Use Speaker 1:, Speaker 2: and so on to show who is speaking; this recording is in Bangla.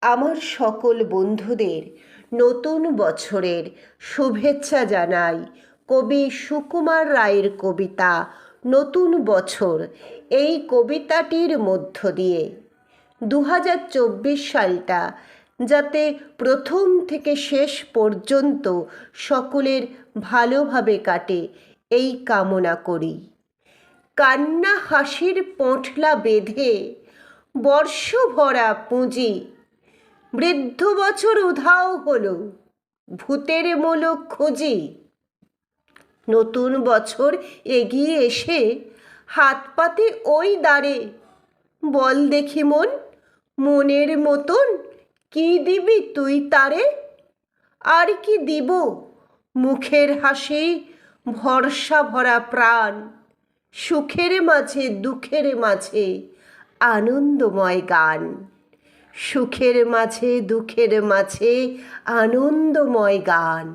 Speaker 1: আমার সকল বন্ধুদের নতুন বছরের শুভেচ্ছা জানাই। কবি সুকুমার রায়ের কবিতা নতুন বছর, এই কবিতাটির মধ্য দিয়ে 2024 সালটা যাতে প্রথম থেকে শেষ পর্যন্ত সকলের ভালোভাবে কাটে, এই কামনা করি। কান্না হাসির পোঁটলা বেঁধে বর্ষ ভরা পুঁজি, বৃদ্ধ বছর উধাও হলো, ভূতের মোলক খুঁজি। নতুন বছর এগিয়ে এসে হাত পাতে ওই দ্বারে, বল দেখি মন, মনের মতন কি দিবি তুই তারে? আর কি দিব, মুখের হাসি, ভরসা ভরা প্রাণ, সুখের মাঝে দুঃখের মাঝে আনন্দময় গান, সুখের মাঝে দুঃখের মাঝে আনন্দময় গান।